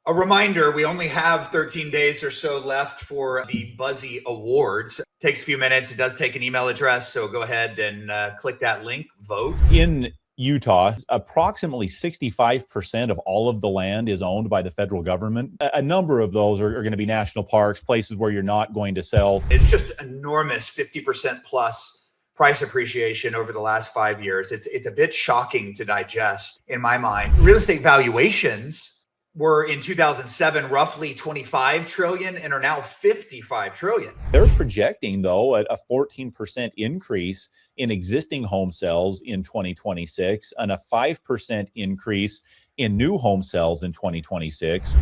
A reminder, we only have 13 days or so left for the Buzzy Awards. It takes a few minutes. It does take an email address, so go ahead and click that link, vote. In Utah, approximately 65% of all of the land is owned by the federal government. A number of those are going to be national parks, places where you're not going to sell. It's just enormous 50% plus price appreciation over the last 5 years. It's a bit shocking to digest in my mind. Real estate valuations were in 2007 roughly 25 trillion and are now 55 trillion. They're projecting, though, a 14% increase in existing home sales in 2026 and a 5% increase in new home sales in 2026.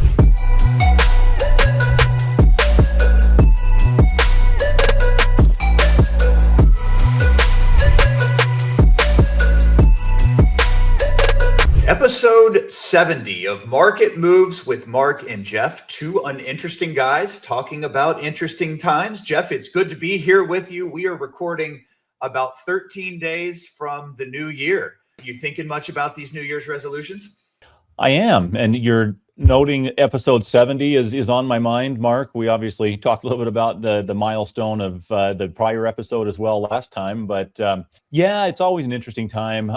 Episode 70 of Market Moves with Mark and Jeff, two uninteresting guys talking about interesting times. Jeff, it's good to be here with you. We are recording about 13 days from the new year. You thinking much about these New Year's resolutions? I am, and you're noting episode 70 is on my mind, Mark. We obviously talked a little bit about the milestone of the prior episode as well last time, but yeah, it's always an interesting time.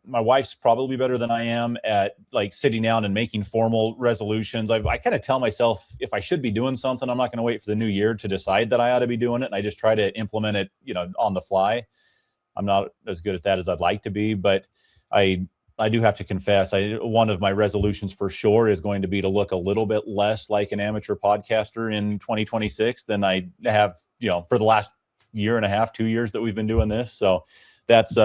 My wife's probably better than I am at like sitting down and making formal resolutions. I kind of tell myself if I should be doing something, I'm not going to wait for the new year to decide that I ought to be doing it. And I just try to implement it, on the fly. I'm not as good at that as I'd like to be, but I do have to confess, one of my resolutions for sure is going to be to look a little bit less like an amateur podcaster in 2026 than I have, for the last year and a half, 2 years that we've been doing this. So that's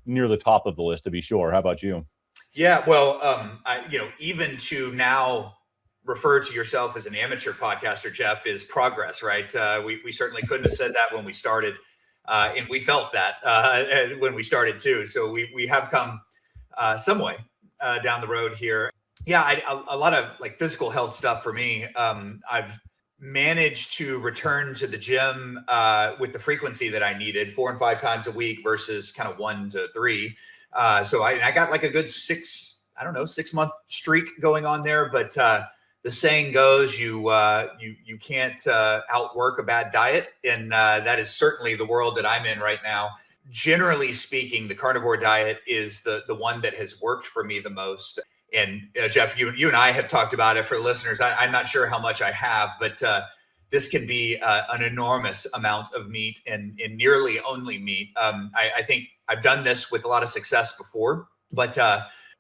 near the top of the list, to be sure. How about you? Yeah, well, even to now refer to yourself as an amateur podcaster, Jeff, is progress, right? We certainly couldn't have said that when we started, and we felt that when we started too. So we have come some way down the road here. Yeah, a lot of like physical health stuff for me. I've managed to return to the gym with the frequency that I needed, 4 and 5 times a week versus kind of 1 to 3. So I got like a good 6 month streak going on there. But the saying goes, you can't outwork a bad diet, and that is certainly the world that I'm in right now. Generally speaking, the carnivore diet is the one that has worked for me the most. And Jeff, you and I have talked about it. For listeners, I'm not sure how much I have, but this can be an enormous amount of meat and nearly only meat. I think I've done this with a lot of success before, but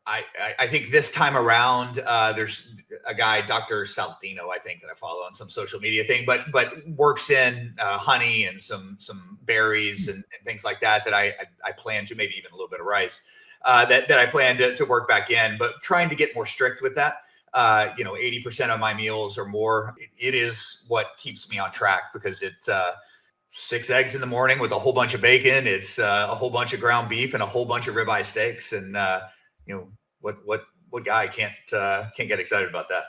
I think this time around, there's a guy, Dr. Saltino, I think, that I follow on some social media thing, but works in honey and some berries and things like that I plan to, maybe even a little bit of rice. That I plan to work back in, but trying to get more strict with that. 80% of my meals or more. It is what keeps me on track, because it's 6 eggs in the morning with a whole bunch of bacon. It's a whole bunch of ground beef and a whole bunch of ribeye steaks. And what guy can't get excited about that?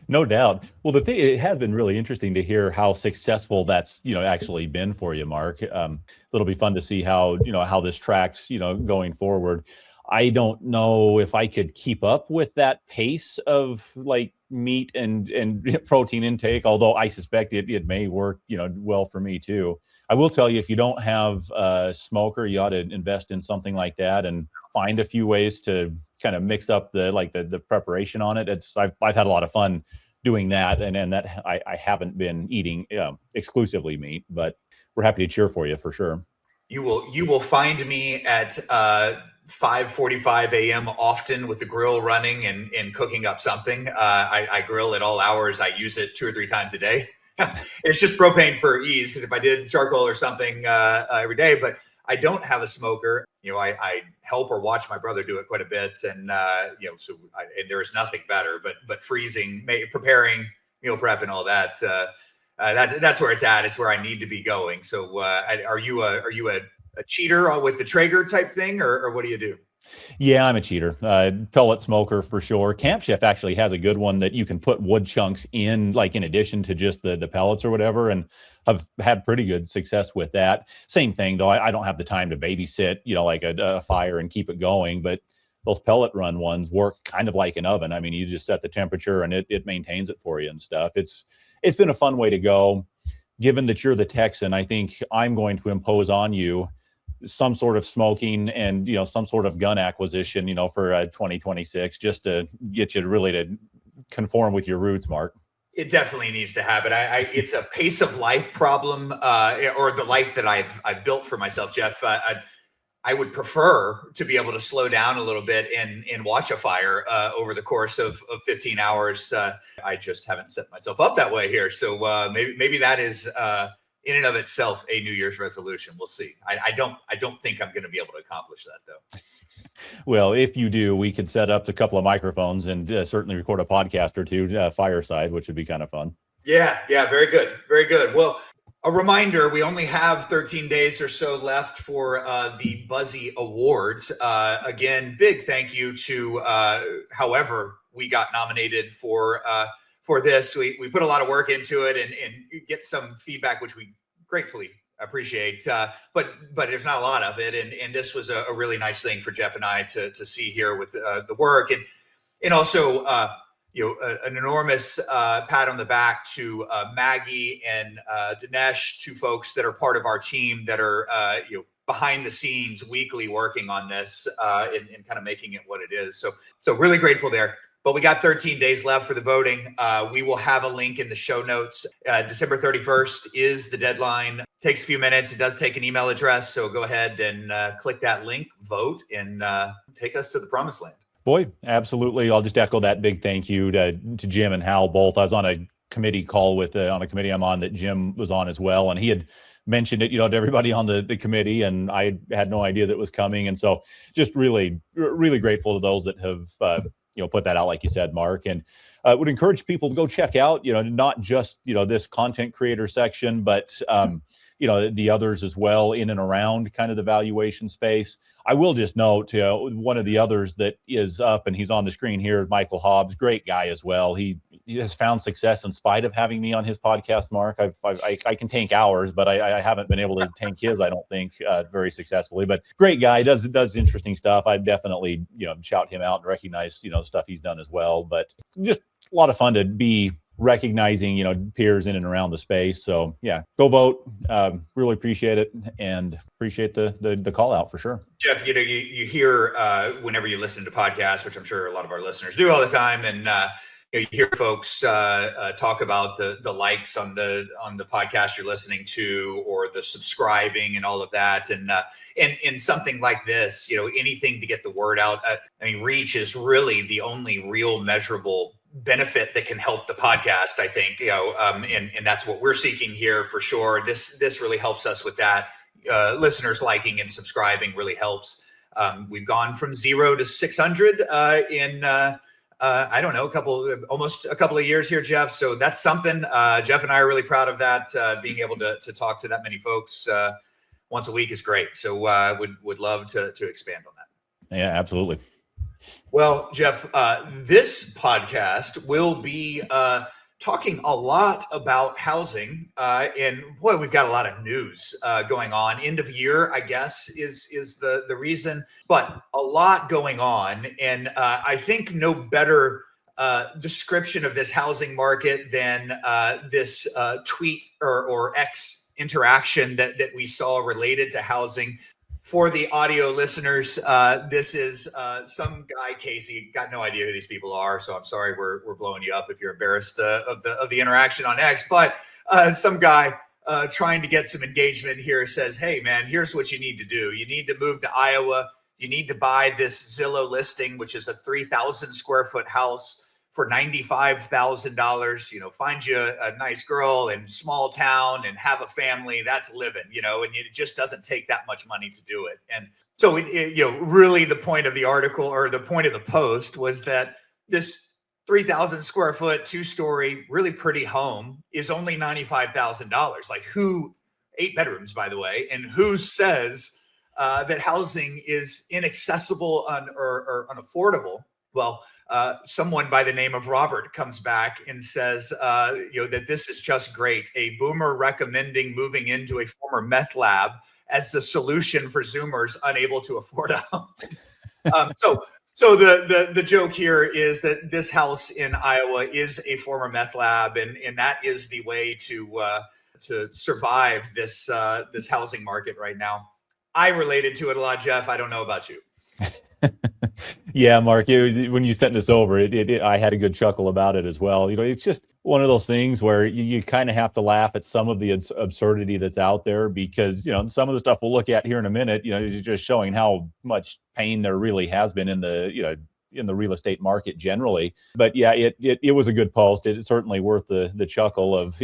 No doubt. Well, it has been really interesting to hear how successful that's, actually been for you, Mark. So it'll be fun to see how this tracks, going forward. I don't know if I could keep up with that pace of like meat and protein intake, although I suspect it may work, well for me too. I will tell you, if you don't have a smoker, you ought to invest in something like that and find a few ways to kind of mix up the preparation on it. I've had a lot of fun doing that, and that I haven't been eating exclusively meat, but we're happy to cheer for you for sure. You will find me at 5:45 a.m. often with the grill running and cooking up something. I grill at all hours. I use it 2 or 3 times a day. It's just propane for ease, because if I did charcoal or something every day, but I don't have a smoker. I help or watch my brother do it quite a bit, and and there is nothing better. But freezing, preparing, meal prep, and all that. That's where it's at. It's where I need to be going. So, are you a cheater with the Traeger type thing, or what do you do? Yeah, I'm a cheater. Pellet smoker for sure. Camp Chef actually has a good one that you can put wood chunks in, like in addition to just the pellets or whatever, and I've had pretty good success with that. Same thing though. I don't have the time to babysit, like a fire and keep it going, but those pellet run ones work kind of like an oven. I mean, you just set the temperature and it maintains it for you and stuff. It's been a fun way to go. Given that you're the Texan, I think I'm going to impose on you some sort of smoking and, some sort of gun acquisition, for 2026, just to get you really to conform with your roots, Mark. It definitely needs to happen. It's a pace of life problem, or the life that I've built for myself, Jeff. I would prefer to be able to slow down a little bit and watch a fire over the course of 15 hours. I just haven't set myself up that way here. So maybe that is in and of itself a New Year's resolution. We'll see. I don't think I'm going to be able to accomplish that, though. Well, if you do, we could set up a couple of microphones and certainly record a podcast or two fireside, which would be kind of fun. Yeah, very good. Very good. Well, a reminder, we only have 13 days or so left for the Buzzy Awards. Again, big thank you to however we got nominated for this. We put a lot of work into it and get some feedback, which we gratefully appreciate. But there's not a lot of it. And this was a really nice thing for Jeff and I to see here with the work. And also, an enormous pat on the back to Maggie and Dinesh, two folks that are part of our team that are behind the scenes weekly working on this and kind of making it what it is. So really grateful there. But we got 13 days left for the voting. We will have a link in the show notes. December 31st is the deadline. Takes a few minutes. It does take an email address. So go ahead and click that link, vote, and take us to the promised land. Boy, absolutely. I'll just echo that big thank you to Jim and Hal both. I was on a committee call on a committee I'm on that Jim was on as well. And he had mentioned it, to everybody on the committee, and I had no idea that was coming. And so just really, really grateful to those that have, put that out, like you said, Mark, and would encourage people to go check out, not just, this content creator section, but, the others as well in and around kind of the valuation space. I will just note one of the others that is up, and he's on the screen here, Michael Hobbs, great guy as well. He has found success in spite of having me on his podcast, Mark. I can tank hours, but I haven't been able to tank his, I don't think, very successfully. But great guy, does interesting stuff. I definitely shout him out and recognize stuff he's done as well. But just a lot of fun to be recognizing peers in and around the space. So yeah, go vote. Really appreciate it, and appreciate the call out for sure. Jeff, you hear whenever you listen to podcasts, which I'm sure a lot of our listeners do all the time, and you hear folks talk about the likes on the podcast you're listening to, or the subscribing and all of that, and in something like this, anything to get the word out. Reach is really the only real measurable benefit that can help the podcast, I think, and that's what we're seeking here for sure. This really helps us with that. Listeners liking and subscribing really helps. We've gone from 0 to 600 in I don't know, almost a couple of years here, Jeff. So that's something. Jeff and I are really proud of that. Being able to talk to that many folks once a week is great. So would love to expand on that. Yeah, absolutely. Well, Jeff, this podcast will be talking a lot about housing, and boy, we've got a lot of news going on. End of year, I guess, is the reason, but a lot going on, and I think no better description of this housing market than this tweet or X interaction that we saw related to housing. For the audio listeners, this is some guy, Casey, got no idea who these people are, so I'm sorry we're blowing you up if you're embarrassed of the interaction on X. But some guy trying to get some engagement here says, "Hey, man, here's what you need to do. You need to move to Iowa. You need to buy this Zillow listing, which is a 3,000 square foot house for $95,000. Find you a nice girl in small town and have a family. That's living, and it just doesn't take that much money to do it." And so, really the point of the article, or the point of the post, was that this 3,000 square foot, 2-story, really pretty home is only $95,000. Like, 8 bedrooms, by the way, and who says that housing is inaccessible or unaffordable? Well, someone by the name of Robert comes back and says, that this is just great. A boomer recommending moving into a former meth lab as the solution for Zoomers unable to afford a home. So the joke here is that this house in Iowa is a former meth lab, and that is the way to survive this housing market right now. I related to it a lot, Jeff. I don't know about you. Yeah, Mark, when you sent this over, I had a good chuckle about it as well. It's just one of those things where you kind of have to laugh at some of the absurdity that's out there because, some of the stuff we'll look at here in a minute, is just showing how much pain there really has been in the real estate market generally. But yeah, it was a good post. It's certainly worth the chuckle of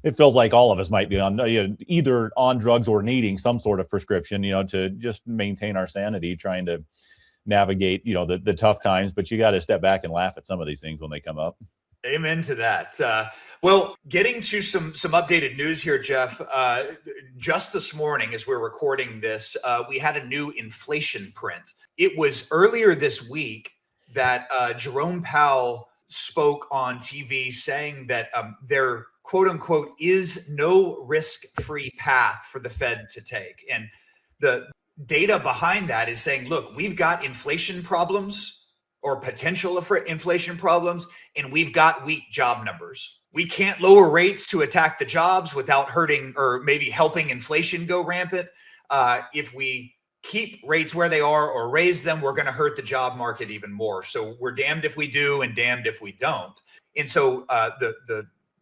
it feels like all of us might be on either on drugs or needing some sort of prescription, to just maintain our sanity, trying to navigate, the tough times. But you got to step back and laugh at some of these things when they come up. Amen to that. Well, getting to some updated news here, Jeff. Just this morning, as we're recording this, we had a new inflation print. It was earlier this week that Jerome Powell spoke on TV saying that there, quote unquote, is no risk-free path for the Fed to take. And the data behind that is saying, look, we've got inflation problems or potential inflation problems, and we've got weak job numbers. We can't lower rates to attack the jobs without hurting or maybe helping inflation go rampant. If we keep rates where they are or raise them, we're going to hurt the job market even more. So we're damned if we do and damned if we don't. And so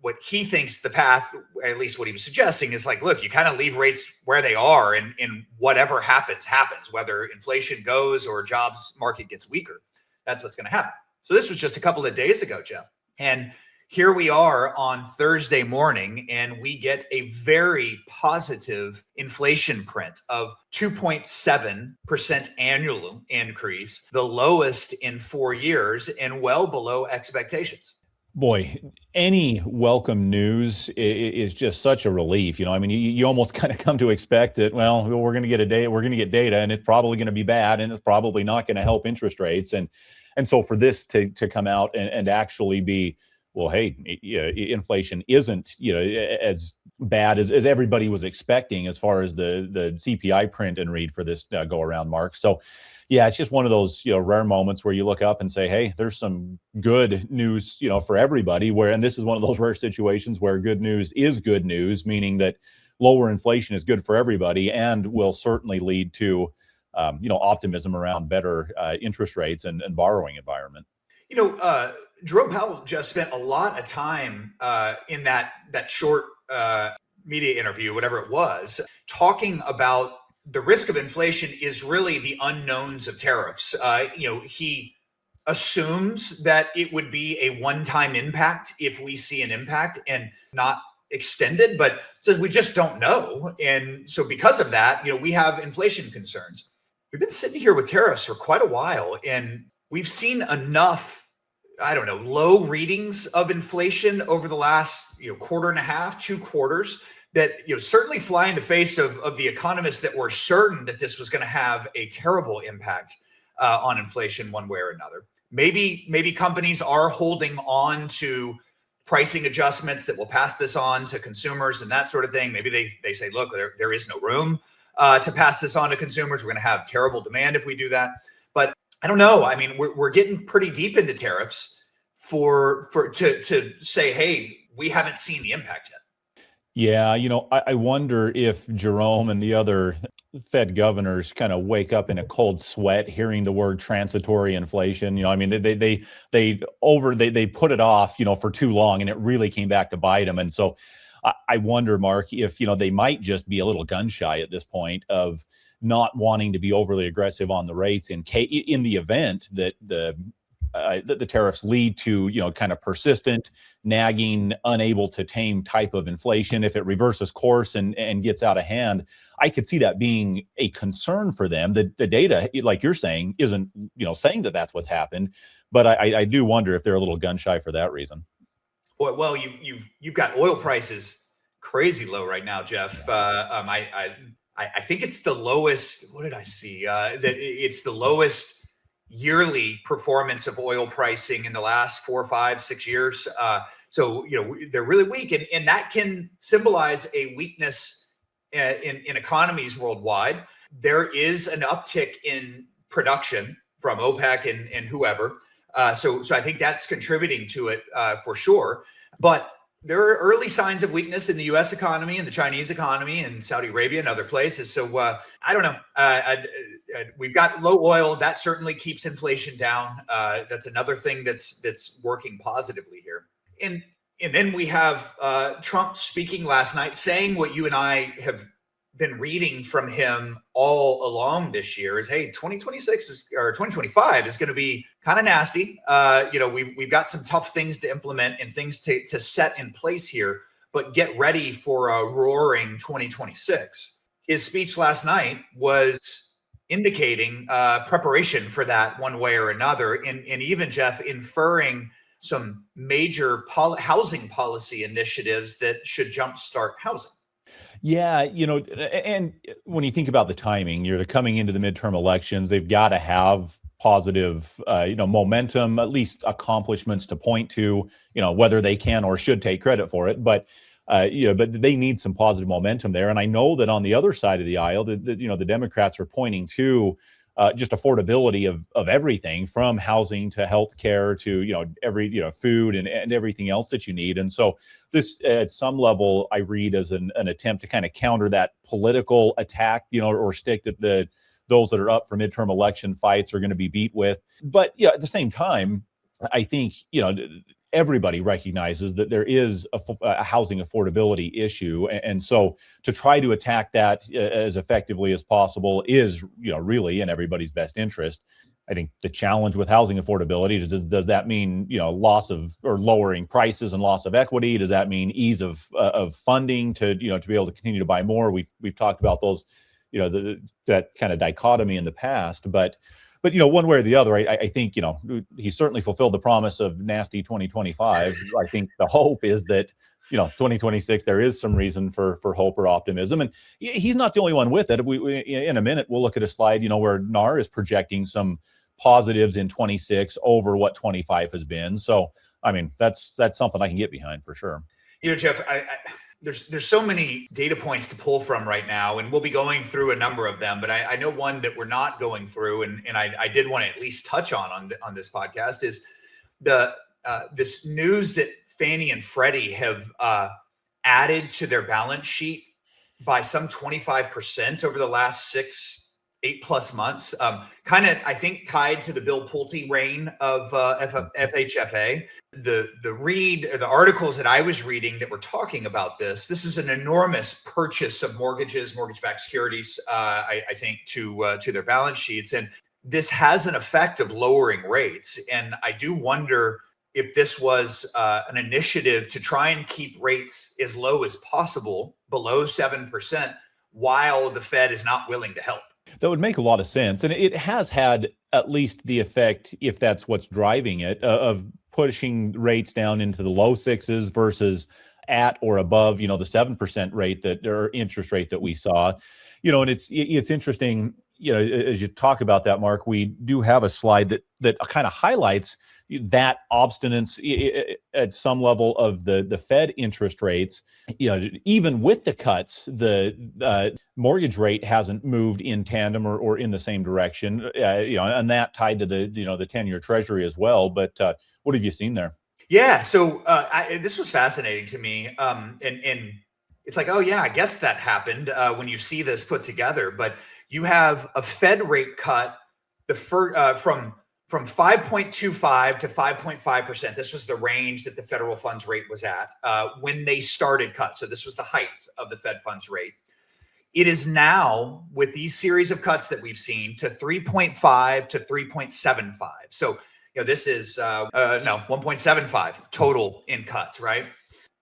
what he thinks the path, at least what he was suggesting, is like, look, you kind of leave rates where they are, and whatever happens, whether inflation goes or jobs market gets weaker. That's what's going to happen. So this was just a couple of days ago, Jeff. And here we are on Thursday morning, and we get a very positive inflation print of 2.7% annual increase, the lowest in 4 years and well below expectations. Boy, any welcome news is just such a relief. You almost kind of come to expect that, well, we're going to get data, and it's probably going to be bad, and it's probably not going to help interest rates. And so for this to come out and actually be, well, hey, inflation isn't, as bad as everybody was expecting as far as the CPI print and read for this go around, Mark. So yeah, it's just one of those, rare moments where you look up and say, hey, there's some good news, for everybody, and this is one of those rare situations where good news is good news, meaning that lower inflation is good for everybody and will certainly lead to, optimism around better interest rates and borrowing environment. Jerome Powell just spent a lot of time in that short media interview, whatever it was, talking about the risk of inflation is really the unknowns of tariffs. He assumes that it would be a one-time impact if we see an impact and not extended, but says we just don't know. And so because of that, we have inflation concerns. We've been sitting here with tariffs for quite a while, and we've seen enough, low readings of inflation over the last quarter and a half, 2 quarters, that certainly fly in the face of the economists that were certain that this was going to have a terrible impact on inflation one way or another. Maybe companies are holding on to pricing adjustments that will pass this on to consumers and that sort of thing. Maybe they say, look, there is no room to pass this on to consumers. We're going to have terrible demand if we do that. But I don't know. I mean, we're getting pretty deep into tariffs to say, hey, we haven't seen the impact yet. Yeah, I wonder if Jerome and the other Fed governors kind of wake up in a cold sweat hearing the word transitory inflation. They put it off, for too long, and it really came back to bite them. And so I wonder, Mark, if they might just be a little gun shy at this point of not wanting to be overly aggressive on the rates in the event that the tariffs lead to, kind of persistent, nagging, unable to tame type of inflation. If it reverses course and gets out of hand, I could see that being a concern for them. The data, like you're saying, isn't, saying that that's what's happened, but I do wonder if they're a little gun shy for that reason. Well, you've got oil prices crazy low right now, Jeff. I think it's the lowest. What did I see? That it's the lowest yearly performance of oil pricing in the last 4, 5, 6 years. So they're really weak, and that can symbolize a weakness in economies worldwide. There is an uptick in production from OPEC and whoever. So I think that's contributing to it for sure. But there are early signs of weakness in the U.S. economy and the Chinese economy and Saudi Arabia and other places. So I don't know. We've got low oil. That certainly keeps inflation down. That's another thing that's working positively here. And then we have Trump speaking last night, saying what you and I have been reading from him all along this year is, hey, 2025 is going to be kind of nasty. We've got some tough things to implement and things to set in place here, but get ready for a roaring 2026. His speech last night was indicating preparation for that one way or another, and even, Jeff, inferring some major housing policy initiatives that should jumpstart housing. Yeah, and when you think about the timing, you're coming into the midterm elections, they've got to have positive, momentum, at least accomplishments to point to, whether they can or should take credit for it. But they need some positive momentum there. And I know that on the other side of the aisle, the Democrats are pointing to just affordability of everything from housing to healthcare to, every, food and everything else that you need. And so this, at some level, I read as an attempt to kind of counter that political attack, or stick that those that are up for midterm election fights are going to be beat with. But at the same time, I think, everybody recognizes that there is a housing affordability issue. And so to try to attack that as effectively as possible is, really in everybody's best interest. I think the challenge with housing affordability is, does that mean, loss of or lowering prices and loss of equity? Does that mean ease of funding to be able to continue to buy more? We've talked about those, that kind of dichotomy in the past, but one way or the other, I think, he certainly fulfilled the promise of nasty 2025. I think the hope is that, 2026, there is some reason for hope or optimism. And he's not the only one with it. We in a minute, we'll look at a slide, where NAR is projecting some positives in 26 over what 25 has been. So, I mean, that's something I can get behind for sure. Jeff, there's so many data points to pull from right now, and we'll be going through a number of them. But I know one that we're not going through, and I did want to at least touch on this podcast is this news that Fannie and Freddie have added to their balance sheet by some 25% over the last 8+ months. Kind of, I think, tied to the Bill Pulte reign of FHFA. The articles that I was reading that were talking about this is an enormous purchase of mortgage-backed securities, I think, to their balance sheets. And this has an effect of lowering rates. And I do wonder if this was an initiative to try and keep rates as low as possible, below 7%, while the Fed is not willing to help. That would make a lot of sense. And it has had at least the effect, if that's what's driving it, of pushing rates down into the low sixes versus at or above, the 7% rate or interest rate that we saw. And it's interesting, as you talk about that, Mark, we do have a slide that kind of highlights that obstinance at some level of the Fed interest rates. Even with the cuts, the mortgage rate hasn't moved in tandem or in the same direction. And that tied to the 10-year Treasury as well. But what have you seen there? Yeah, so this was fascinating to me, and it's like, oh yeah, I guess that happened when you see this put together. But you have a Fed rate cut from 5.25 to 5.5%. This was the range that the federal funds rate was at when they started cuts. So this was the height of the Fed funds rate. It is now, with these series of cuts that we've seen, to 3.5 to 3.75. So this is 1.75 total in cuts, right?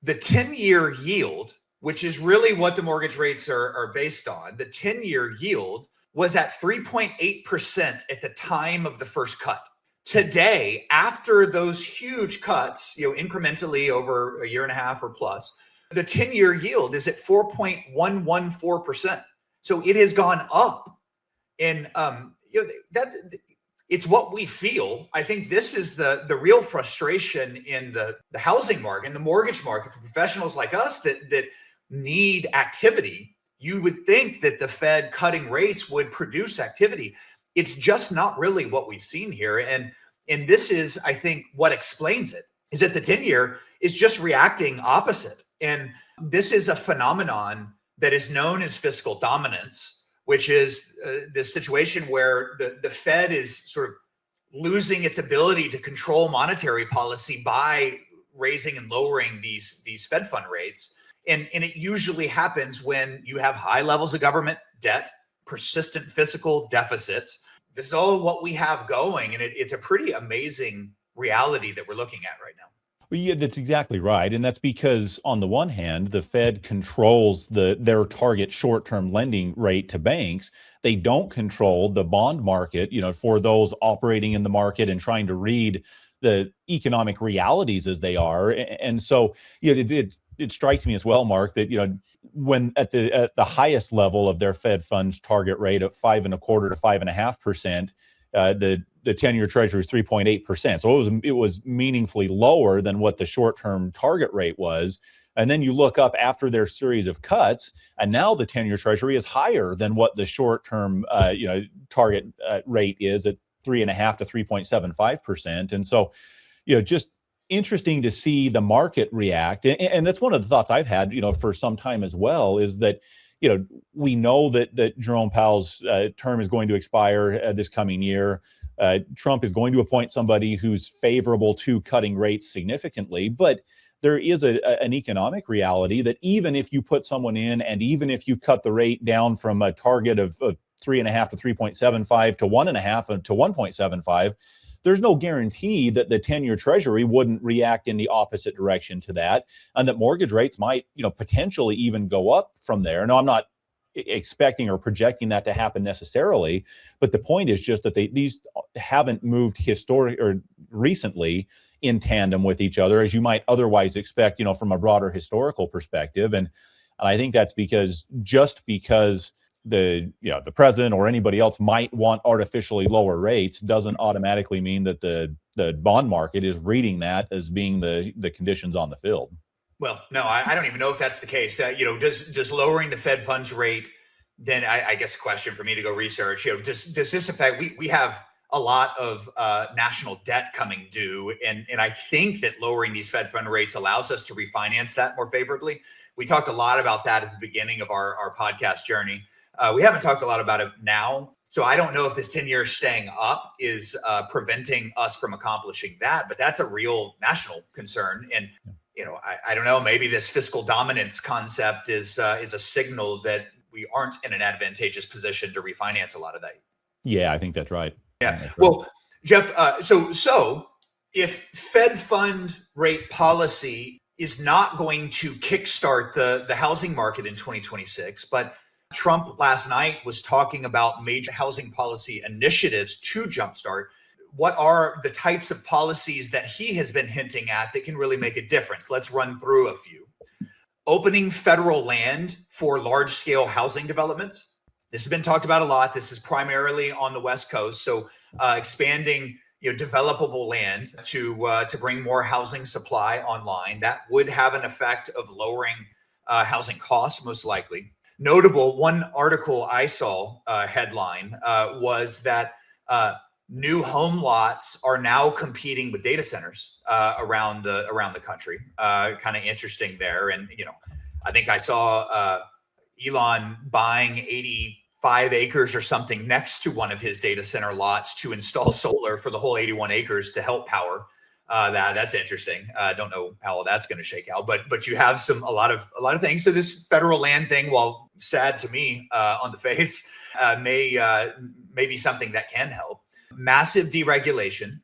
The 10-year yield, which is really what the mortgage rates are based on, the 10-year yield was at 3.8% at the time of the first cut. Today, after those huge cuts, incrementally over a year and a half or plus, the 10-year yield is at 4.114%. So it has gone up. And that it's what we feel. I think this is the real frustration in the housing market, in the mortgage market, for professionals like us that need activity. You would think that the Fed cutting rates would produce activity. It's just not really what we've seen here. And this is, I think, what explains it, is that the 10-year is just reacting opposite. And this is a phenomenon that is known as fiscal dominance, which is this situation where the Fed is sort of losing its ability to control monetary policy by raising and lowering these Fed fund rates. And it usually happens when you have high levels of government debt, persistent fiscal deficits. This is all what we have going. And it's a pretty amazing reality that we're looking at right now. Well, yeah, that's exactly right. And that's because on the one hand, the Fed controls their target short-term lending rate to banks. They don't control the bond market, for those operating in the market and trying to read the economic realities as they are. And so, it strikes me as well, Mark, that, when at the highest level of their Fed funds target rate of 5.25% to 5.5%, the 10-year Treasury is 3.8%. So it was meaningfully lower than what the short-term target rate was. And then you look up after their series of cuts, and now the 10-year Treasury is higher than what the short-term target rate is at 3.5% to 3.75%. And so, just interesting to see the market react. And that's one of the thoughts I've had, for some time as well, is that, we know that Jerome Powell's term is going to expire this coming year. Trump is going to appoint somebody who's favorable to cutting rates significantly, but there is an economic reality that even if you put someone in, and even if you cut the rate down from a target of 3.5 to 3.75 to 1.5 to 1.75, there's no guarantee that the 10-year Treasury wouldn't react in the opposite direction to that, and that mortgage rates might, potentially even go up from there. Now, I'm not expecting or projecting that to happen necessarily, but the point is just that these haven't moved recently in tandem with each other as you might otherwise expect, from a broader historical perspective. And I think that's because the president or anybody else might want artificially lower rates doesn't automatically mean that the bond market is reading that as being the conditions on the field. Well, no, I don't even know if that's the case. Does lowering the Fed funds rate, then I guess a question for me to go research, does this affect, we have a lot of national debt coming due. And I think that lowering these Fed fund rates allows us to refinance that more favorably. We talked a lot about that at the beginning of our podcast journey. We haven't talked a lot about it now. So I don't know if this 10-year staying up is preventing us from accomplishing that, but that's a real national concern. And I don't know, maybe this fiscal dominance concept is a signal that we aren't in an advantageous position to refinance a lot of that. Yeah, I think that's right. Yeah. That's right. Well, Jeff, so if Fed fund rate policy is not going to kickstart the housing market in 2026, but Trump last night was talking about major housing policy initiatives to jumpstart, what are the types of policies that he has been hinting at that can really make a difference? Let's run through a few. Opening federal land for large-scale housing developments. This has been talked about a lot. This is primarily on the West Coast. So expanding developable land to bring more housing supply online. That would have an effect of lowering housing costs, most likely. Notable, one article I saw headline was that new home lots are now competing with data centers around the country. Kind of interesting there. And, I think I saw Elon buying 85 acres or something next to one of his data center lots to install solar for the whole 81 acres to help power. That's interesting. I don't know how all that's going to shake out, but you have a lot of things. So this federal land thing, while sad to me on the face, may be something that can help. Massive deregulation.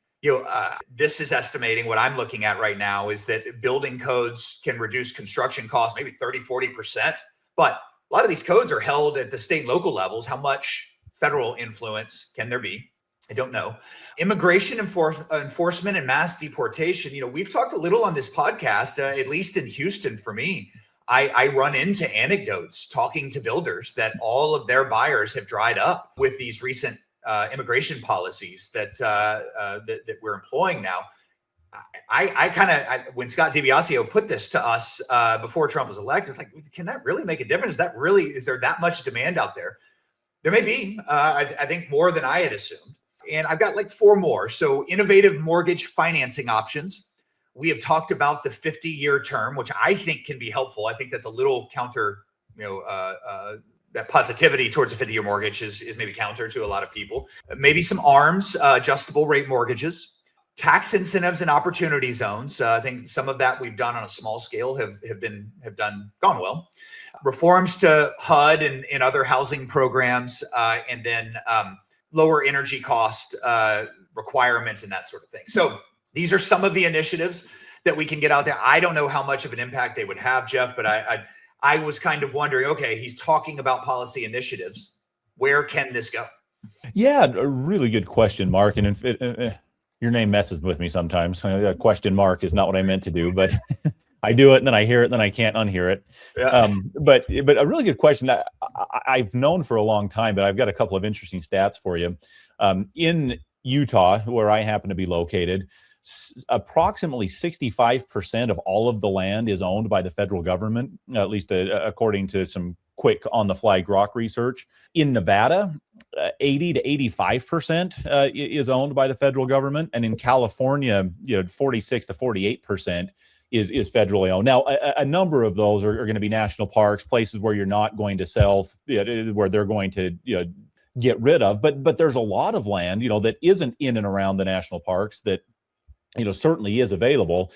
This is estimating, what I'm looking at right now is that building codes can reduce construction costs maybe 30-40%. But a lot of these codes are held at the state and local levels. How much federal influence can there be? I don't know. Immigration enforcement and mass deportation. We've talked a little on this podcast, at least in Houston for me. I run into anecdotes talking to builders that all of their buyers have dried up with these recent immigration policies that we're employing now. When Scott DiBiasio put this to us before Trump was elected, it's like, can that really make a difference? Is there that much demand out there? There may be, I think more than I had assumed. And I've got like four more. So innovative mortgage financing options. We have talked about the 50-year term, which I think can be helpful. I think that's a little counter, that positivity towards a 50-year mortgage is maybe counter to a lot of people. Maybe some ARMs, adjustable rate mortgages, tax incentives and opportunity zones. I think some of that we've done on a small scale have gone well. Reforms to HUD and other housing programs, and then lower energy cost requirements and that sort of thing. So these are some of the initiatives that we can get out there. I don't know how much of an impact they would have, Jeff, but I was kind of wondering, okay, he's talking about policy initiatives. Where can this go? Yeah, a really good question, Mark. And your name messes with me sometimes. A question mark is not what I meant to do, but I do it and then I hear it and then I can't unhear it. Yeah. But a really good question. I've known for a long time, but I've got a couple of interesting stats for you. In Utah, where I happen to be located, approximately 65% of all of the land is owned by the federal government, at least according to some quick on-the-fly Grok research. In Nevada, 80 to 85% is owned by the federal government, and in California, 46 to 48% is federally owned. Now, a number of those are going to be national parks, places where you're not going to sell, where they're going to get rid of. But there's a lot of land, that isn't in and around the national parks that certainly is available.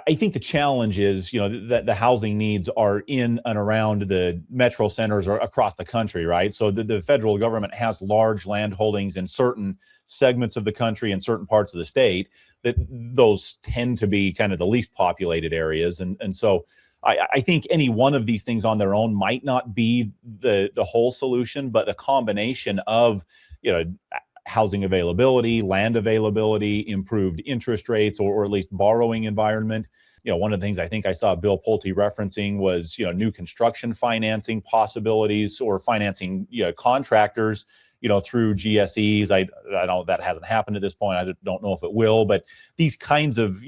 I think the challenge is, that the housing needs are in and around the metro centers or across the country, right? So the federal government has large land holdings in certain segments of the country and certain parts of the state that those tend to be kind of the least populated areas. And so I think any one of these things on their own might not be the whole solution, but a combination of, housing availability, land availability, improved interest rates, or at least borrowing environment. One of the things I think I saw Bill Pulte referencing was, new construction financing possibilities or financing contractors, through GSEs. I know that hasn't happened at this point. I don't know if it will, but these kinds of,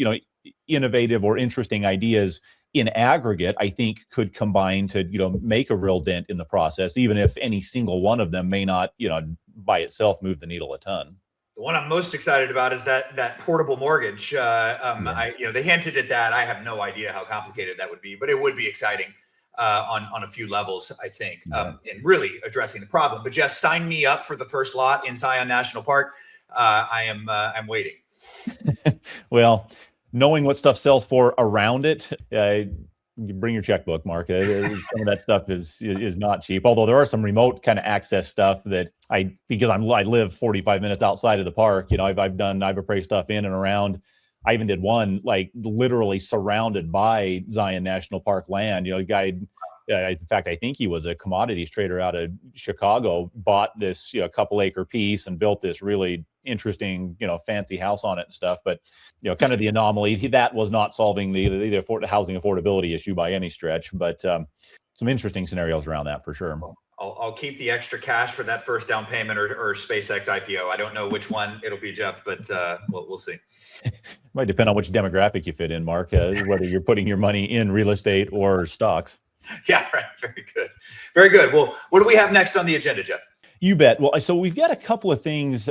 innovative or interesting ideas in aggregate, I think could combine to, make a real dent in the process, even if any single one of them may not, by itself move the needle a ton. The one I'm most excited about is that portable mortgage. They hinted at that. I have no idea how complicated that would be, but it would be exciting on a few levels, I think, and really addressing the problem. But Jeff, sign me up for the first lot in Zion National Park. I'm waiting. Well, knowing what stuff sells for around it, you bring your checkbook, Mark. Some of that stuff is not cheap. Although there are some remote kind of access stuff that because I live 45 minutes outside of the park. I've appraised stuff in and around. I even did one like literally surrounded by Zion National Park land. The guy, in fact, I think he was a commodities trader out of Chicago, bought this couple acre piece and built this really interesting, fancy house on it and stuff. But, kind of the anomaly that was not solving the housing affordability issue by any stretch, but some interesting scenarios around that for sure. I'll keep the extra cash for that first down payment or SpaceX IPO. I don't know which one it'll be, Jeff, but we'll see. Might depend on which demographic you fit in, Mark, whether you're putting your money in real estate or stocks. Yeah, right. Very good. Very good. Well, what do we have next on the agenda, Jeff? You bet. Well, so we've got a couple of things.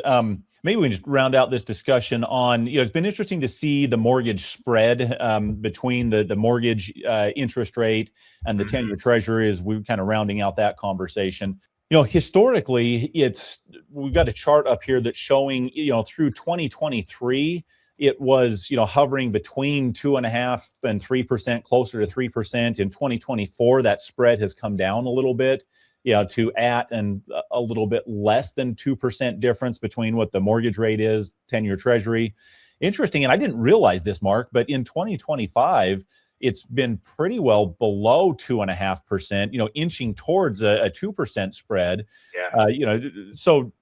Maybe we can just round out this discussion on, it's been interesting to see the mortgage spread between the mortgage interest rate and the 10-year treasury as we're kind of rounding out that conversation. Historically, we've got a chart up here that's showing, through 2023, it was, hovering between 2.5% and 3%, closer to 3%. In 2024, that spread has come down a little bit, to at and a little bit less than 2% difference between what the mortgage rate is, 10-year treasury. Interesting, and I didn't realize this, Mark, but in 2025, it's been pretty well below 2.5%, inching towards a 2% spread. Yeah. So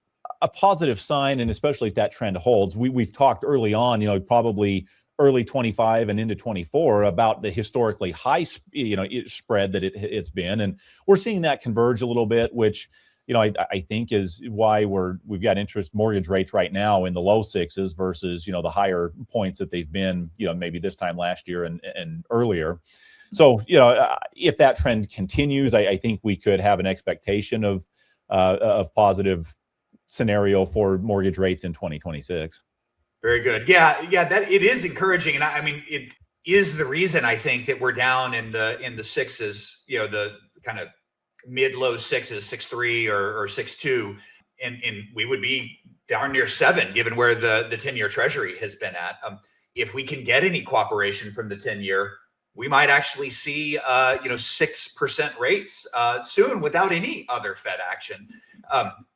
a positive sign, and especially if that trend holds. We've talked early on, probably early 25 and into 24 about the historically high, spread that it's been, and we're seeing that converge a little bit, which, I think is why we've got interest mortgage rates right now in the low sixes versus, the higher points that they've been, maybe this time last year and earlier. So, if that trend continues, I think we could have an expectation of of positive scenario for mortgage rates in 2026. Very good. Yeah, that it is encouraging, and I mean, it is the reason I think that we're down in the sixes. The kind of mid low sixes, 6.3 or 6.2, and we would be darn near 7 given where the 10-year Treasury has been at. If we can get any cooperation from the 10-year, we might actually see 6% rates soon without any other Fed action.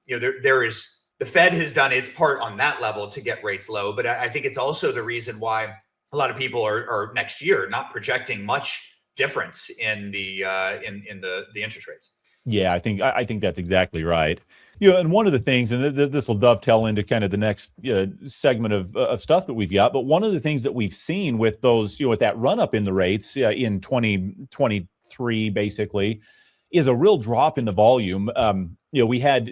There is. The Fed has done its part on that level to get rates low, but I think it's also the reason why a lot of people are next year not projecting much difference in the interest rates. Yeah, I think that's exactly right. And one of the things, and this will dovetail into kind of the next segment of stuff that we've got, but one of the things that we've seen with those, with that run up in the rates in 2023, basically, is a real drop in the volume. We had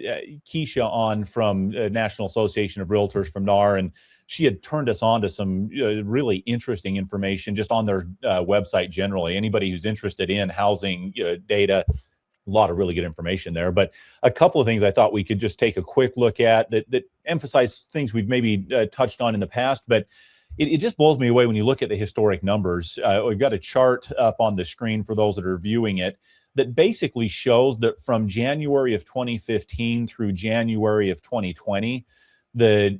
Keisha on from National Association of Realtors from NAR, and she had turned us on to some really interesting information just on their website generally. Anybody who's interested in housing data, a lot of really good information there. But a couple of things I thought we could just take a quick look at that emphasize things we've maybe touched on in the past, but it just blows me away when you look at the historic numbers. We've got a chart up on the screen for those that are viewing it that basically shows that from January of 2015 through January of 2020, the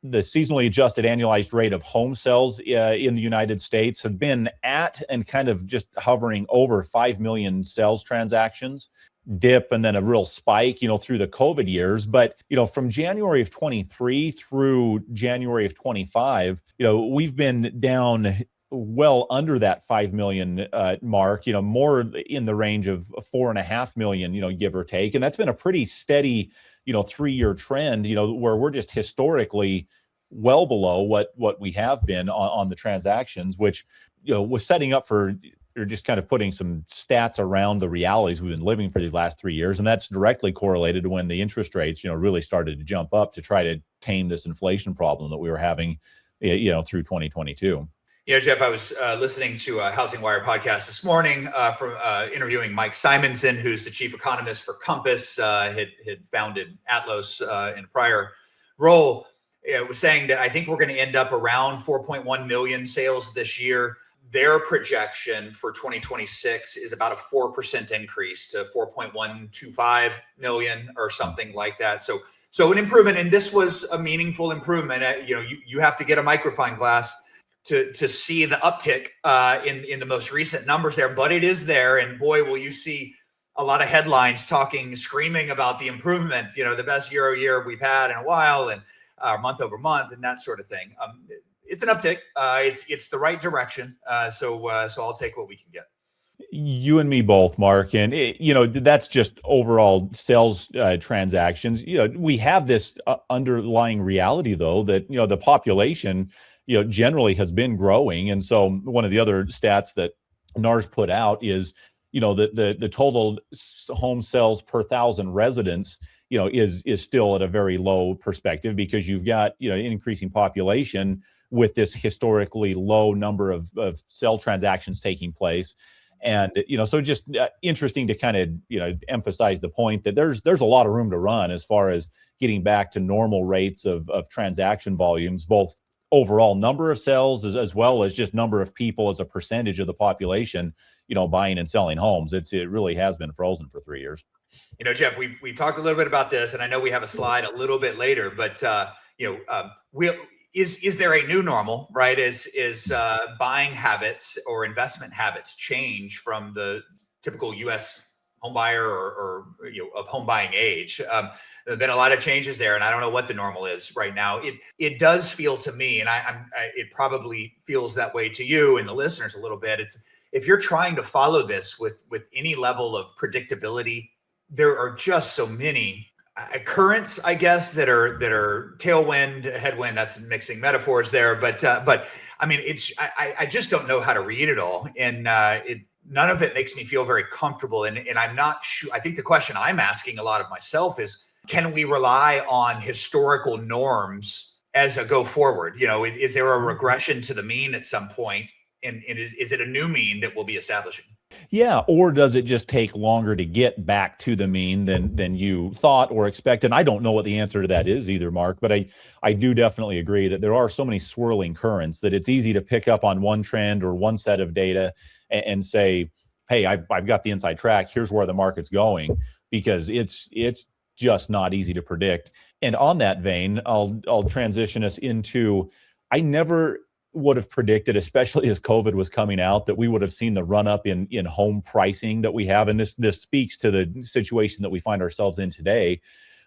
seasonally adjusted annualized rate of home sales in the United States have been at and kind of just hovering over 5 million sales transactions, dip and then a real spike, through the COVID years. But, from January of 23 through January of 25, we've been down well under that 5 million mark, more in the range of 4.5 million, give or take. And that's been a pretty steady, 3-year trend, where we're just historically well below what we have been on the transactions, which, was setting up for, or just kind of putting some stats around the realities we've been living for these last 3 years. And that's directly correlated to when the interest rates, really started to jump up to try to tame this inflation problem that we were having, through 2022. Jeff, I was listening to a Housing Wire podcast this morning from interviewing Mike Simonson, who's the chief economist for Compass, had founded Atlas in a prior role. It was saying that I think we're going to end up around 4.1 million sales this year. Their projection for 2026 is about a 4% increase to 4.125 million or something like that. So an improvement, and this was a meaningful improvement. You have to get a magnifying glass to see the uptick in the most recent numbers there, but it is there. And boy, will you see a lot of headlines screaming about the improvement, the best year-over-year we've had in a while, and month over month, and that sort of thing. It's an uptick. It's the right direction. So I'll take what we can get. You and me both, Mark. And that's just overall sales transactions. We have this underlying reality, though, that the population generally has been growing. And so one of the other stats that NAR's put out is, the total home sales per 1,000 residents, is still at a very low perspective, because you've got, an increasing population with this historically low number of sale transactions taking place. And, so just interesting to kind of, emphasize the point that there's a lot of room to run as far as getting back to normal rates of transaction volumes, both overall number of sales as well as just number of people as a percentage of the population, buying and selling homes. It really has been frozen for 3 years. Jeff, we talked a little bit about this, and I know we have a slide a little bit later, but is there a new normal, right? Is buying habits or investment habits change from the typical U.S. home buyer or of home buying age? There have been a lot of changes there, and I don't know what the normal is right now. It does feel to me, and it probably feels that way to you and the listeners a little bit. It's if you're trying to follow this with any level of predictability, there are just so many currents, I guess, that are tailwind, headwind. That's mixing metaphors there, but I mean, I just don't know how to read it all, and none of it makes me feel very comfortable. And I'm not sure. I think the question I'm asking a lot of myself is, can we rely on historical norms as a go forward? Is there a regression to the mean at some point? And is it a new mean that we'll be establishing? Yeah, or does it just take longer to get back to the mean than you thought or expected? And I don't know what the answer to that is either, Mark, but I do definitely agree that there are so many swirling currents that it's easy to pick up on one trend or one set of data and say, hey, I've got the inside track. Here's where the market's going, because it's just not easy to predict. And on that vein, I'll transition us into, I never would have predicted, especially as COVID was coming out, that we would have seen the run up in home pricing that we have. And this speaks to the situation that we find ourselves in today.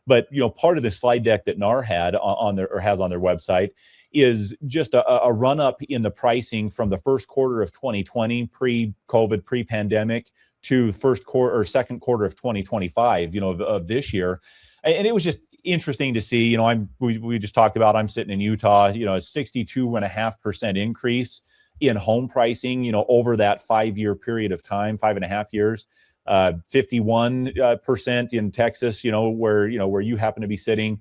But part of the slide deck that NAR had on their, or has on their website, is just a run up in the pricing from the first quarter of 2020, pre-COVID, pre-pandemic, to first quarter or second quarter of 2025, of this year. And it was just interesting to see. We just talked about, I'm sitting in Utah, a 62.5% increase in home pricing, over that 5-year period of time, 5.5 years. 51% in Texas, where you happen to be sitting.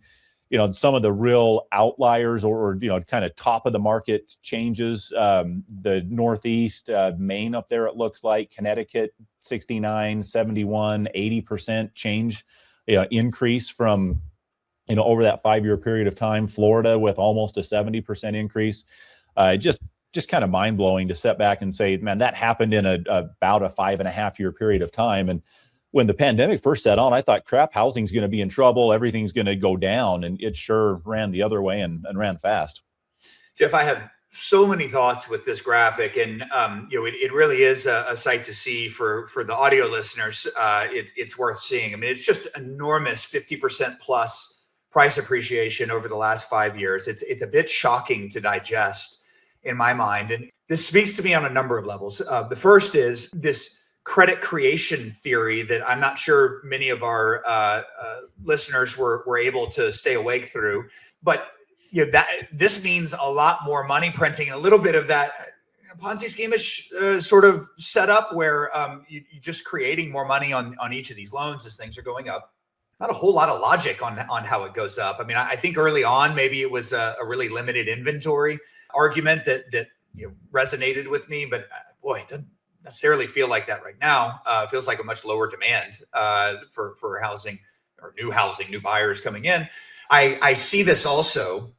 Some of the real outliers or kind of top of the market changes, the Northeast, Maine up there, it looks like, Connecticut, 69, 71, 80% change, increase from, over that 5-year period of time. Florida with almost a 70% increase. Just kind of mind blowing to sit back and say, man, that happened in about a 5.5-year period of time. And when the pandemic first set on, I thought, crap, housing's going to be in trouble. Everything's going to go down. And it sure ran the other way and ran fast. Jeff, I have so many thoughts with this graphic, and it really is a sight to see for the audio listeners. It's worth seeing. I mean, it's just enormous, 50% plus price appreciation over the last 5 years. It's a bit shocking to digest in my mind, and this speaks to me on a number of levels. The first is this credit creation theory that I'm not sure many of our listeners were able to stay awake through, but that this means a lot more money printing, and a little bit of that Ponzi scheme-ish sort of setup where you're just creating more money on each of these loans as things are going up. Not a whole lot of logic on how it goes up. I mean, I think early on, maybe it was a really limited inventory argument that resonated with me, but boy, it doesn't necessarily feel like that right now. It feels like a much lower demand for housing, or new buyers coming in. I see this also,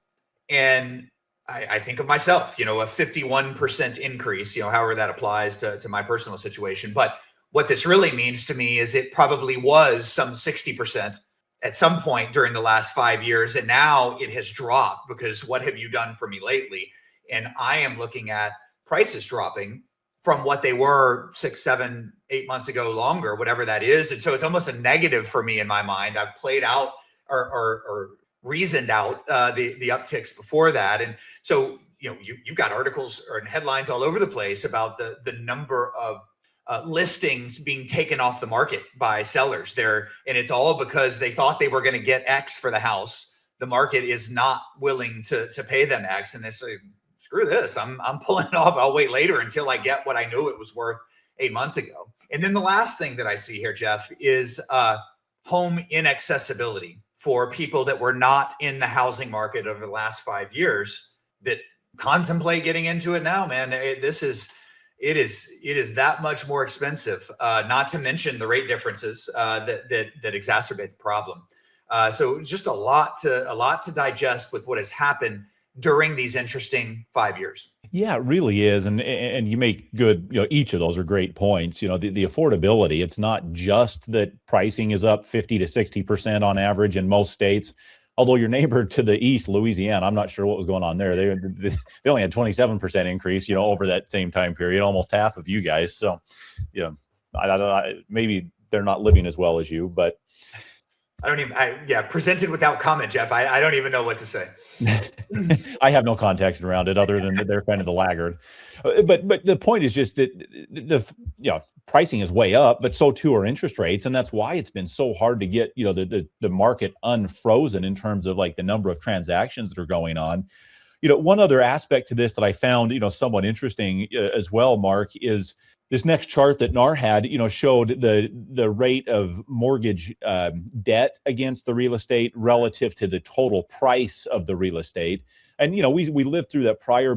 and I think of myself, a 51% increase, however that applies to my personal situation. But what this really means to me is it probably was some 60% at some point during the last 5 years. And now it has dropped, because what have you done for me lately? And I am looking at prices dropping from what they were 6, 7, 8 months ago, longer, whatever that is. And so it's almost a negative for me in my mind. I've played out or reasoned out the upticks before that. And so, you've got articles or headlines all over the place about the number of listings being taken off the market by sellers there. And it's all because they thought they were going to get X for the house. The market is not willing to pay them X. And they say, screw this, I'm pulling it off. I'll wait later until I get what I knew it was worth 8 months ago. And then the last thing that I see here, Jeff, is home inaccessibility for people that were not in the housing market over the last 5 years that contemplate getting into it now. Man, it is that much more expensive. Not to mention the rate differences that exacerbate the problem. So just a lot to digest with what has happened during these interesting 5 years. Yeah, it really is. And you make good, each of those are great points. The affordability, it's not just that pricing is up 50 to 60% on average in most states. Although your neighbor to the east, Louisiana, I'm not sure what was going on there. They only had 27% increase, over that same time period, almost half of you guys. So, maybe they're not living as well as you, but presented without comment, Jeff. I don't even know what to say. I have no context around it other than that they're kind of the laggard. But the point is just that the pricing is way up, but so too are interest rates. And that's why it's been so hard to get, the market unfrozen in terms of like the number of transactions that are going on. One other aspect to this that I found, somewhat interesting as well, Mark, is this next chart that NAR had, showed the rate of mortgage debt against the real estate relative to the total price of the real estate. And, we lived through that prior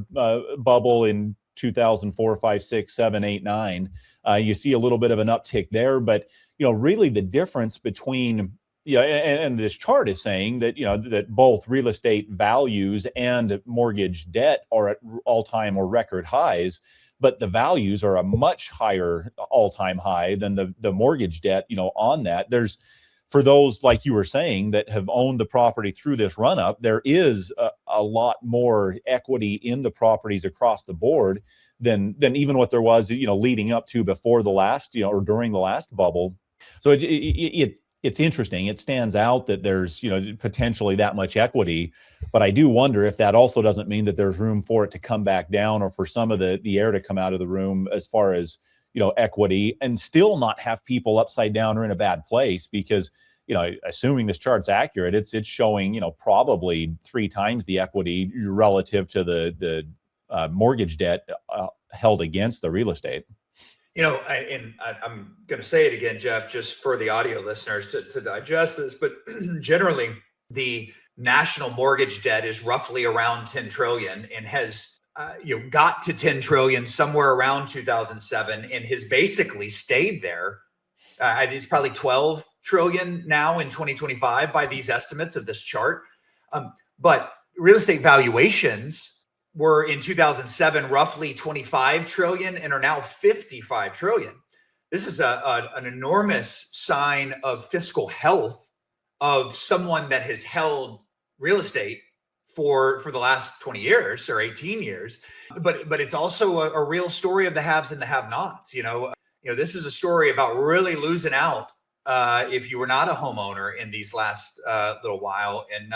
bubble in 2004, 5, 6, 7, 8, 9. You see a little bit of an uptick there, but really the difference between and this chart is saying that that both real estate values and mortgage debt are at all-time or record highs, but the values are a much higher all-time high than the mortgage debt on that. There's, for those like you were saying that have owned the property through this run up, there is a lot more equity in the properties across the board than even what there was leading up to before the last or during the last bubble. So it's interesting. It stands out that there's potentially that much equity, but I do wonder if that also doesn't mean that there's room for it to come back down, or for some of the air to come out of the room as far as equity, and still not have people upside down or in a bad place. Because assuming this chart's accurate, it's showing probably 3 times the equity relative to the mortgage debt held against the real estate. I'm going to say it again, Jeff, just for the audio listeners to digest this, but generally the national mortgage debt is roughly around 10 trillion and has got to 10 trillion somewhere around 2007 and has basically stayed there. It's probably 12 trillion now in 2025 by these estimates of this chart. But real estate valuations were in 2007 roughly 25 trillion and are now 55 trillion. This is an enormous sign of fiscal health of someone that has held real estate for the last 20 years or 18 years. But it's also a real story of the haves and the have-nots. This is a story about really losing out if you were not a homeowner in these last little while. And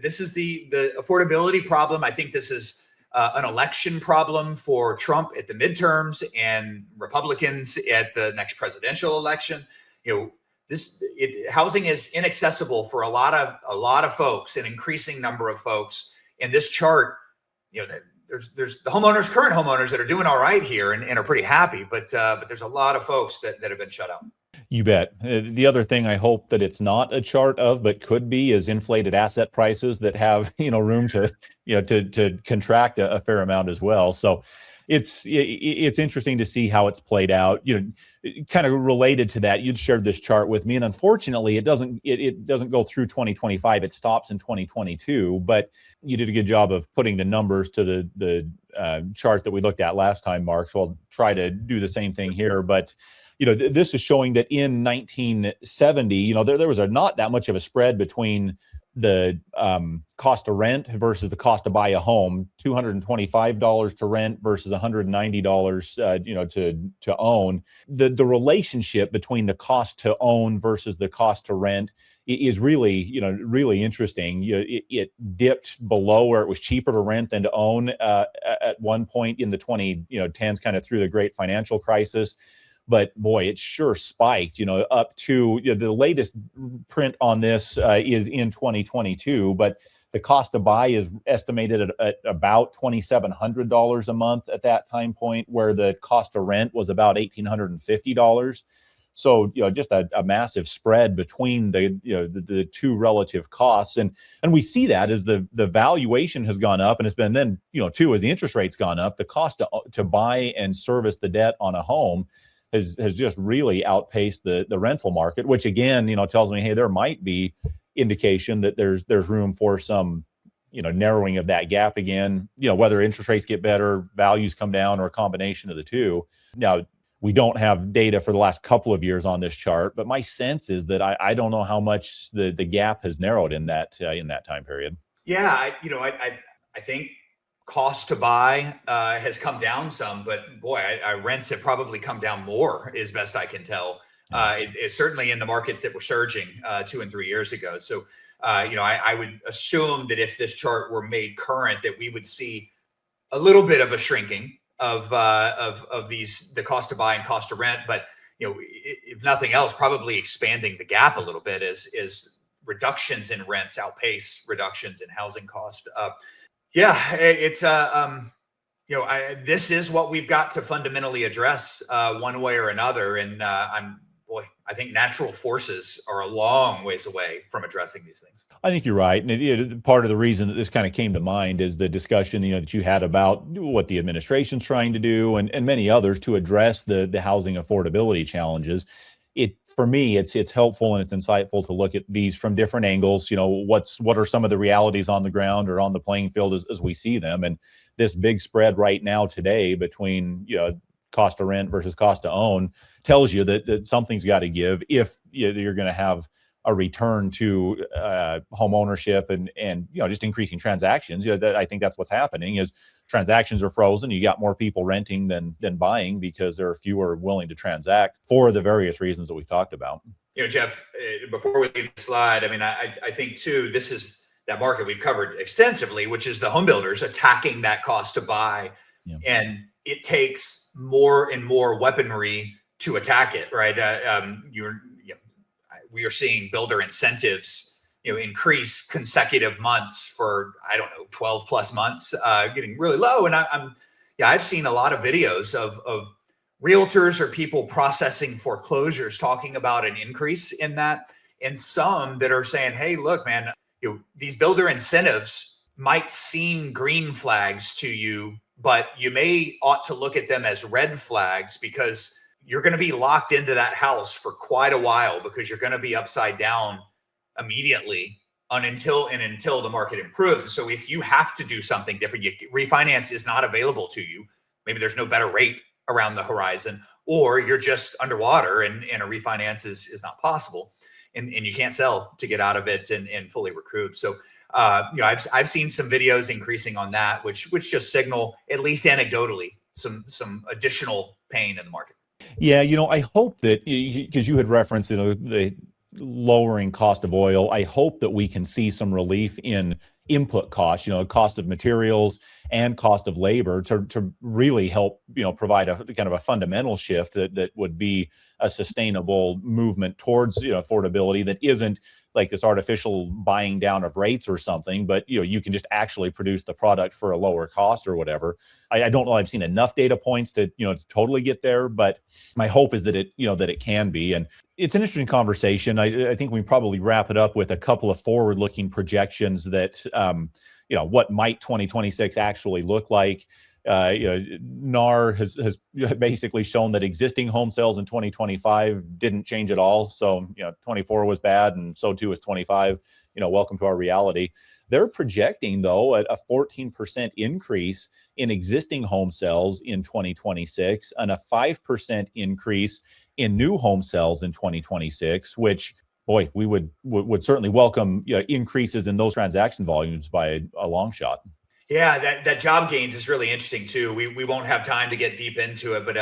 this is the affordability problem. I think this is an election problem for Trump at the midterms and Republicans at the next presidential election. Housing is inaccessible for a lot of folks, an increasing number of folks. And this chart, there's the current homeowners that are doing all right here and are pretty happy, but there's a lot of folks that have been shut out. You bet. The other thing I hope that it's not a chart of, but could be, is inflated asset prices that have room to to contract a fair amount as well. So it's interesting to see how it's played out. Kind of related to that, you'd shared this chart with me, and unfortunately, it doesn't go through 2025. It stops in 2022. But you did a good job of putting the numbers to the chart that we looked at last time, Mark. So I'll try to do the same thing here. But this is showing that in 1970, there was not that much of a spread between the cost to rent versus the cost to buy a home. $225 to rent versus $190 to own. The relationship between the cost to own versus the cost to rent is really really interesting. It dipped below where it was cheaper to rent than to own at one point in the 2010s, kind of through the great financial crisis. But boy, it sure spiked, up to the latest print on this is in 2022. But the cost to buy is estimated at about $2,700 a month at that time point, where the cost to rent was about $1,850. So just a massive spread between the two relative costs, and we see that as the valuation has gone up, and it's been then too, as the interest rate's gone up, the cost to buy and service the debt on a home has just really outpaced the rental market, which again, tells me, hey, there might be indication that there's room for some, narrowing of that gap again, whether interest rates get better, values come down, or a combination of the two. Now, we don't have data for the last couple of years on this chart, but my sense is that I don't know how much the gap has narrowed in that time period. Yeah, I think cost to buy has come down some, but boy, rents have probably come down more, as best I can tell. It's certainly in the markets that were surging 2 and 3 years ago. So, I would assume that if this chart were made current, that we would see a little bit of a shrinking of the cost to buy and cost to rent. But if nothing else, probably expanding the gap a little bit as reductions in rents outpace reductions in housing cost. Yeah, it's this is what we've got to fundamentally address one way or another. And I think natural forces are a long ways away from addressing these things. I think you're right. And part of the reason that this kind of came to mind is the discussion, that you had about what the administration's trying to do and many others to address the housing affordability challenges. For me, it's helpful and it's insightful to look at these from different angles. What are some of the realities on the ground or on the playing field as we see them? And this big spread right now today between, cost of rent versus cost to own tells you that something's got to give if you're going to have a return to home ownership and just increasing transactions. I think that's what's happening is transactions are frozen. You got more people renting than buying because there are fewer willing to transact for the various reasons that we've talked about. Jeff, before we leave the slide, I think too, this is that market we've covered extensively, which is the home builders attacking that cost to buy. Yeah. And it takes more and more weaponry to attack it, right? We are seeing builder incentives, increase consecutive months for, 12 plus months, getting really low. And I've seen a lot of videos of realtors or people processing foreclosures talking about an increase in that. And some that are saying, hey, look, man, these builder incentives might seem green flags to you, but you ought to look at them as red flags because you're going to be locked into that house for quite a while because you're going to be upside down immediately until the market improves. And so if you have to do something different, refinance is not available to you. Maybe there's no better rate around the horizon, or you're just underwater and a refinance is not possible. And you can't sell to get out of it and fully recoup. So, I've seen some videos increasing on that, which just signal, at least anecdotally, some additional pain in the market. Yeah, I hope that, because you had referenced the lowering cost of oil, I hope that we can see some relief in input costs, cost of materials and cost of labor to really help, provide a kind of a fundamental shift that would be a sustainable movement towards, affordability that isn't like this artificial buying down of rates or something, but you can just actually produce the product for a lower cost or whatever. I don't know. I've seen enough data points to totally get there, but my hope is that it can be. And it's an interesting conversation. I think we probably wrap it up with a couple of forward-looking projections that what might 2026 actually look like. NAR has basically shown that existing home sales in 2025 didn't change at all. So, 24 was bad and so too is 25. Welcome to our reality. They're projecting, though, a 14% increase in existing home sales in 2026 and a 5% increase in new home sales in 2026, which, boy, we would certainly welcome increases in those transaction volumes by a long shot. Yeah, that job gains is really interesting too. We won't have time to get deep into it, but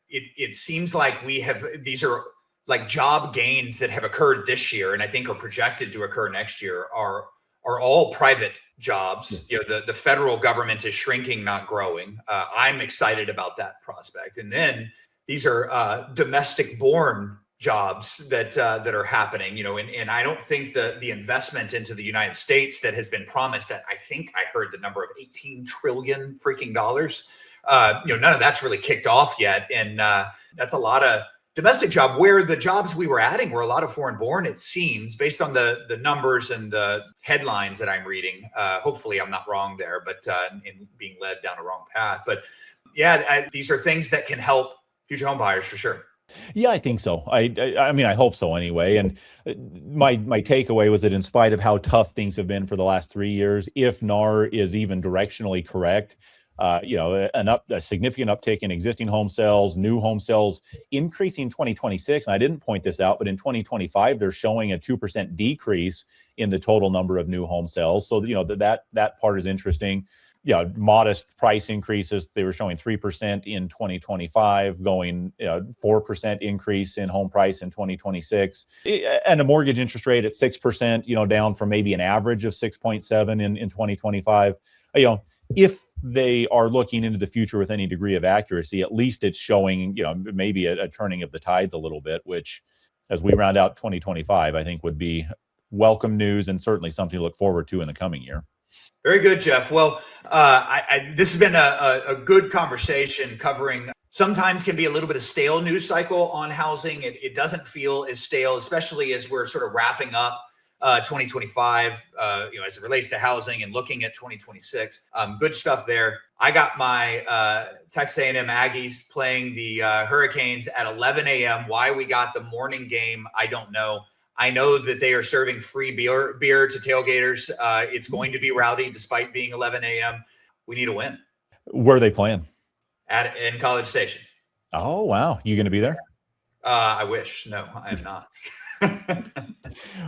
it seems like these are like job gains that have occurred this year, and I think are projected to occur next year. Are all private jobs. The federal government is shrinking, not growing. I'm excited about that prospect. And then these are domestic-born jobs that are happening, and I don't think the investment into the United States that has been promised, I think I heard the number of $18 trillion freaking dollars. None of that's really kicked off yet. And that's a lot of domestic job, where the jobs we were adding were a lot of foreign born, it seems, based on the numbers and the headlines that I'm reading. Hopefully I'm not wrong there, but in being led down a wrong path. But yeah, these are things that can help future home buyers for sure. Yeah, I think so. I mean, I hope so anyway. And my takeaway was that in spite of how tough things have been for the last 3 years, if NAR is even directionally correct, a significant uptick in existing home sales, new home sales increasing in 2026. And I didn't point this out, but in 2025, they're showing a 2% decrease in the total number of new home sales. So, that part is interesting. Modest price increases. They were showing 3% in 2025, going 4% increase in home price in 2026, and a mortgage interest rate at 6%, down from maybe an average of 6.7 in 2025. If they are looking into the future with any degree of accuracy, at least it's showing, maybe a turning of the tides a little bit, which, as we round out 2025, I think would be welcome news and certainly something to look forward to in the coming year. Very good, Jeff. Well, this has been a good conversation covering sometimes can be a little bit of stale news cycle on housing. It doesn't feel as stale, especially as we're sort of wrapping up 2025, as it relates to housing and looking at 2026. Good stuff there. I got my Texas A&M Aggies playing the Hurricanes at 11 a.m. Why we got the morning game, I don't know. I know that they are serving free beer to tailgaters. It's going to be rowdy despite being 11 a.m. We need a win. Where are they playing? In College Station. Oh, wow. You going to be there? I wish. No, I am not.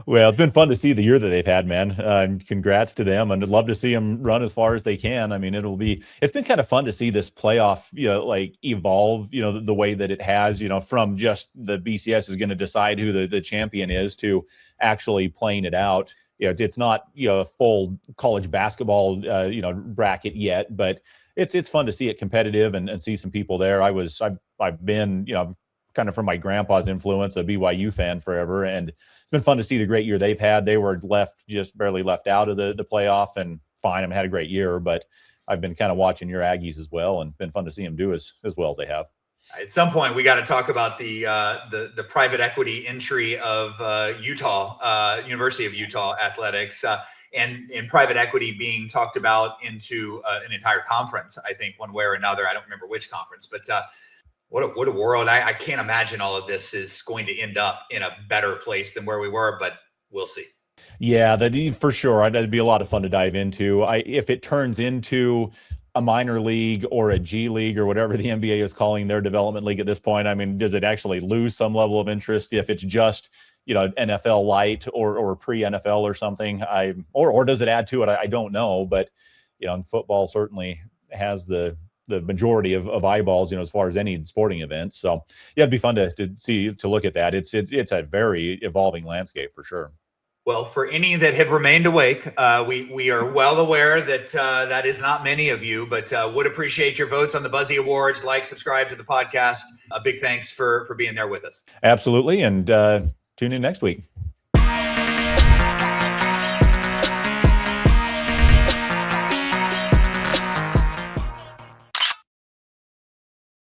Well, it's been fun to see the year that they've had, man. Congrats to them, and I'd love to see them run as far as they can. I mean, it's been kind of fun to see this playoff, like evolve, the way that it has, from just the BCS is going to decide who the champion is to actually playing it out. It's not, a full college basketball, bracket yet, but it's fun to see it competitive and see some people there. I've been, kind of from my grandpa's influence, a BYU fan forever. And it's been fun to see the great year they've had. They were just barely left out of the playoff, and fine. I've had a great year, but I've been kind of watching your Aggies as well, and been fun to see them do as well as they have. At some point, we got to talk about the private equity entry of University of Utah athletics, and private equity being talked about into an entire conference. I think one way or another. I don't remember which conference, but what a world. I can't imagine all of this is going to end up in a better place than where we were, but we'll see. Yeah, for sure. That'd be a lot of fun to dive into. If it turns into a minor league or a G League or whatever the NBA is calling their development league at this point, I mean, does it actually lose some level of interest if it's just, NFL light or pre-NFL or something? Or does it add to it? I don't know, but and football certainly has the majority of eyeballs, as far as any sporting event. So yeah, it'd be fun to look at that. It's a very evolving landscape for sure. Well, for any that have remained awake, we are well aware that that is not many of you, but would appreciate your votes on the Buzzy Awards. Like, subscribe to the podcast. A big thanks for being there with us. Absolutely. And tune in next week.